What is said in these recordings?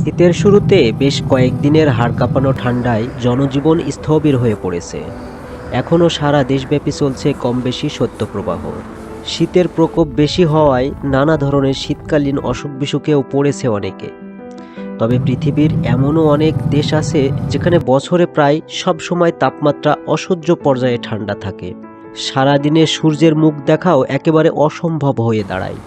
শীতের শুরুতে বেশ কয়েকদিনের হাড় কাঁপানো ঠান্ডায় জনজীবন স্থবির হয়ে পড়েছে। এখনও সারা দেশব্যাপী চলছে কমবেশি শৈত্যপ্রবাহ। শীতের প্রকোপ বেশি হওয়ায় নানা ধরনের শীতকালীন অসুখ বিসুখেও পড়েছে অনেকে। তবে পৃথিবীর এমনও অনেক দেশ আছে যেখানে বছরে প্রায় সব সময় তাপমাত্রা অসহ্য পর্যায়ে ঠান্ডা থাকে। সারাদিনে সূর্যের মুখ দেখাও একেবারে অসম্ভব হয়ে দাঁড়ায়।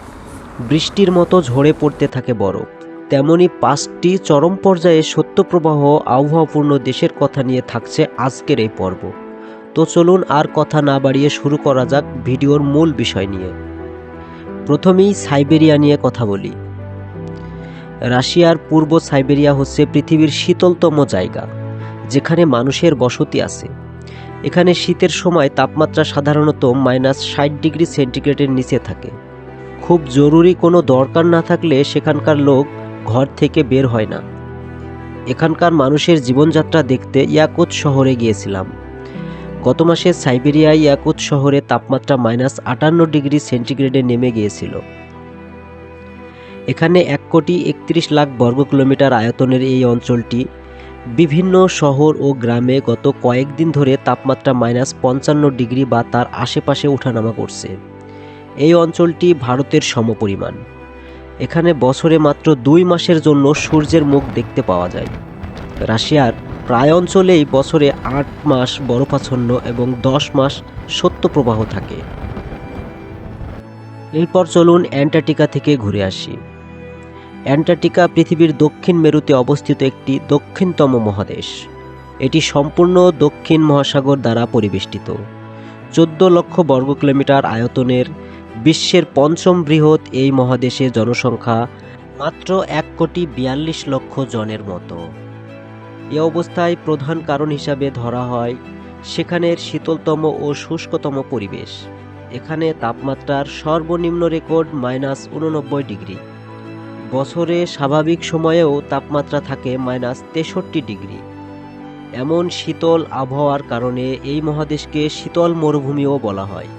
বৃষ্টির মতো ঝরে পড়তে থাকে বরফ। তেমনি 5টি চরম পর্যায়ে শৈত্যপ্রবাহ আবহাওয়াপূর্ণ দেশের কথা নিয়ে থাকছে আজকের এই পর্ব। তো চলুন আর কথা না বাড়িয়ে শুরু করা যাক ভিডিওর মূল বিষয় নিয়ে। প্রথমেই সাইবেরিয়া নিয়ে কথা বলি। রাশিয়ার পূর্ব সাইবেরিয়া হচ্ছে পৃথিবীর শীতলতম জায়গা, যেখানে মানুষের বসতি আছে। এখানে শীতের সময় তাপমাত্রা সাধারণত -60°C-এর নিচে থাকে। খুব জরুরি কোনো দরকার না থাকলে সেখানকার লোক ঘর থেকে বের হয় না। এখানকার মানুষের জীবনযাত্রা দেখতে ইয়াকুত শহরে গিয়েছিলাম। গত মাসে সাইবেরিয়ায় ইয়াকুত শহরে তাপমাত্রা -58°C নেমে গিয়েছিল। এখানে 1,31,00,000 বর্গ কিলোমিটার আয়তনের এই অঞ্চলটি বিভিন্ন শহর ও গ্রামে গত কয়েকদিন ধরে তাপমাত্রা -55° বা তার আশেপাশে ওঠানামা করছে। এই অঞ্চলটি ভারতের সমপরিমাণ। এখানে বছরে মাত্র 2 মাসের জন্য সূর্যের মুখ দেখতে পাওয়া যায়। রাশিয়ার প্রায় অঞ্চলেই বছরে 8 মাস বরফাচ্ছন্ন এবং 10 মাস শৈত্যপ্রবাহ থাকে। এরপর চলুন অ্যান্টার্কটিকা থেকে ঘুরে আসি। অ্যান্টার্কটিকা পৃথিবীর দক্ষিণ মেরুতে অবস্থিত একটি দক্ষিণতম মহাদেশ। এটি সম্পূর্ণ দক্ষিণ মহাসাগর দ্বারা পরিবেষ্টিত। 14 লক্ষ বর্গ কিলোমিটার আয়তনের বিশ্বের 5ম বৃহৎ এই মহাদেশে জনসংখ্যা মাত্র 1,42,00,000 জনের মতো। এ অবস্থায় প্রধান কারণ হিসাবে ধরা হয় সেখানের শীতলতম ও শুষ্কতম পরিবেশ। এখানে তাপমাত্রার সর্বনিম্ন রেকর্ড -89°। বছরে স্বাভাবিক সময়েও তাপমাত্রা থাকে -63°। এমন শীতল আবহাওয়ার কারণে এই মহাদেশকে শীতল মরুভূমিও বলা হয়।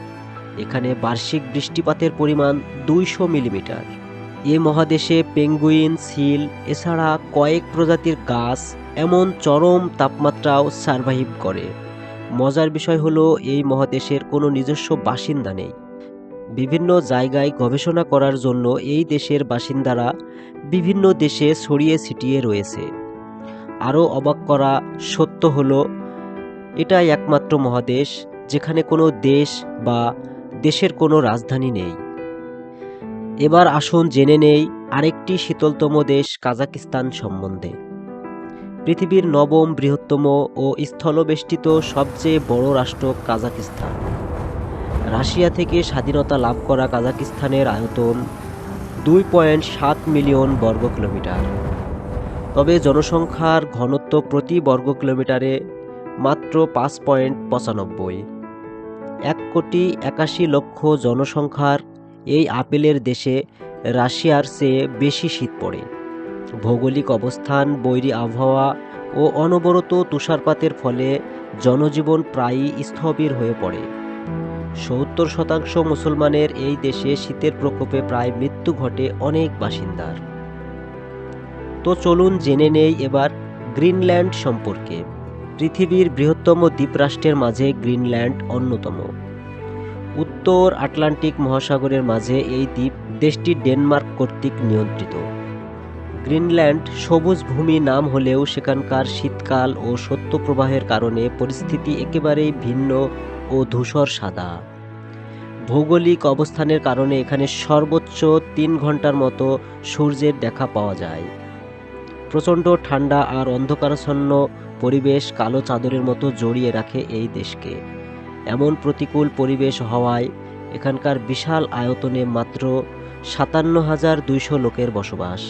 এখানে বার্ষিক বৃষ্টিপাতের পরিমাণ 200 মিলিমিটার। এ মহাদেশে পেঙ্গুইন, সিল এছাড়া কয়েক প্রজাতির গাছ এমন চরম তাপমাত্রাও সারভাইভ করে। মজার বিষয় হলো এই মহাদেশের কোনো নিজস্ব বাসিন্দা নেই। বিভিন্ন জায়গায় গবেষণা করার জন্য এই দেশের বাসিন্দারা বিভিন্ন দেশে ছড়িয়ে ছিটিয়ে রয়েছে। আরও অবাক করা সত্য হলো এটাই একমাত্র মহাদেশ যেখানে কোনো দেশ বা দেশের কোনো রাজধানী নেই। এবার আসুন জেনে নেই আরেকটি শীতলতম দেশ কাজাকিস্তান সম্বন্ধে। পৃথিবীর 9ম বৃহত্তম ও স্থলবেষ্টিত সবচেয়ে বড় রাষ্ট্র কাজাকিস্তান। রাশিয়া থেকে স্বাধীনতা লাভ করা কাজাকিস্তানের আয়তন 2.7 মিলিয়ন বর্গ কিলোমিটার। তবে জনসংখ্যার ঘনত্ব প্রতি বর্গ কিলোমিটারে মাত্র 5.95। 1,81,00,000 জনসংখ্যার এই আপেলের দেশে রাশিয়ার চেয়ে বেশি শীত পড়ে। ভৌগোলিক অবস্থান, বৈরী আবহাওয়া ও অনবরত তুষারপাতের ফলে জনজীবন প্রায়ই স্থবির হয়ে পড়ে। 70% মুসলমানের এই দেশে শীতের প্রকোপে প্রায় মৃত্যু ঘটে অনেক বাসিন্দার। তো চলুন জেনে নেই এবার গ্রিনল্যান্ড সম্পর্কে। পৃথিবীর বৃহত্তম দ্বীপরাষ্ট্রের মাঝে গ্রিনল্যান্ড অন্যতম। উত্তর আটলান্টিক মহাসাগরের মাঝে এই দ্বীপ দেশটি ডেনমার্ক কর্তৃক নিয়ন্ত্রিত। গ্রিনল্যান্ড সবুজ ভূমি নাম হলেও সেখানকার শীতকাল ও শৈত্যপ্রবাহের কারণে পরিস্থিতি একেবারেই ভিন্ন ও ধূসর সাদা। ভৌগোলিক অবস্থানের কারণে এখানে সর্বোচ্চ 3 ঘন্টার মতো সূর্যের দেখা পাওয়া যায়। প্রচণ্ড ঠান্ডা আর অন্ধকারাচ্ছন্ন পরিবেশ কালো চাদরের মতো জড়িয়ে রাখে এই দেশকে। এমন প্রতিকূল পরিবেশ হওয়ায় এখানকার বিশাল আয়তনে মাত্র 57,200 লোকের বসবাস।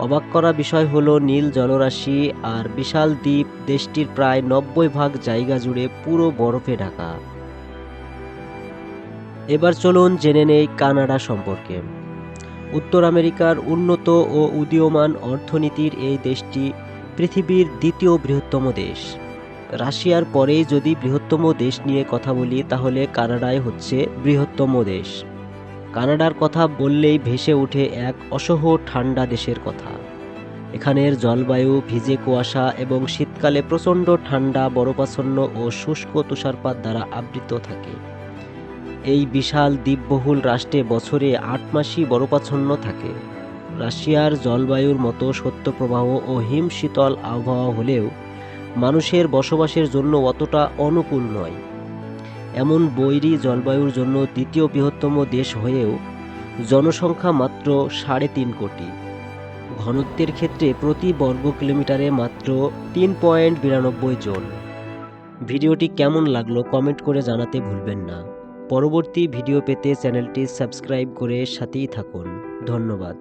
অবাক করা বিষয় হলো নীল জলরাশি আর বিশাল দ্বীপ দেশটির প্রায় 90% জায়গা জুড়ে পুরো বরফে ঢাকা। এবার চলুন জেনে নেই কানাডা সম্পর্কে। উত্তর আমেরিকার উন্নত ও উদীয়মান অর্থনীতির এই দেশটি পৃথিবীর 2য় বৃহত্তম দেশ। রাশিয়ার পরেই যদি বৃহত্তম দেশ নিয়ে কথা বলি তাহলে কানাডাই হচ্ছে বৃহত্তম দেশ। কানাডার কথা বললেই ভেসে ওঠে এক অসহ ঠান্ডা দেশের কথা। এখানের জলবায়ু ভিজে কুয়াশা এবং শীতকালে প্রচণ্ড ঠান্ডা, বরফাচ্ছন্ন ও শুষ্ক তুষারপাত দ্বারা আবৃত থাকে। এই বিশাল দ্বীপবহুল রাষ্ট্রে বছরে ৮ মাসই বরফাচ্ছন্ন থাকে। রাশিয়ার জলবায়ুর মতো শৈত্যপ্রবাহ ও হিম শীতল আবহাওয়া হলেও মানুষের বসবাসের জন্য অতটা অনুকূল নয়। এমন বৈরী জলবায়ুর জন্য দ্বিতীয় বৃহত্তম দেশ হয়েও জনসংখ্যা মাত্র ৩.৫ কোটি। ঘনত্বের ক্ষেত্রে প্রতি বর্গ কিলোমিটারে মাত্র ৩.৯২ জন। ভিডিওটি কেমন লাগলো কমেন্ট করে জানাতে ভুলবেন না। পরবর্তী ভিডিও পেতে চ্যানেলটি সাবস্ক্রাইব করে সাথেই থাকুন। ধন্যবাদ।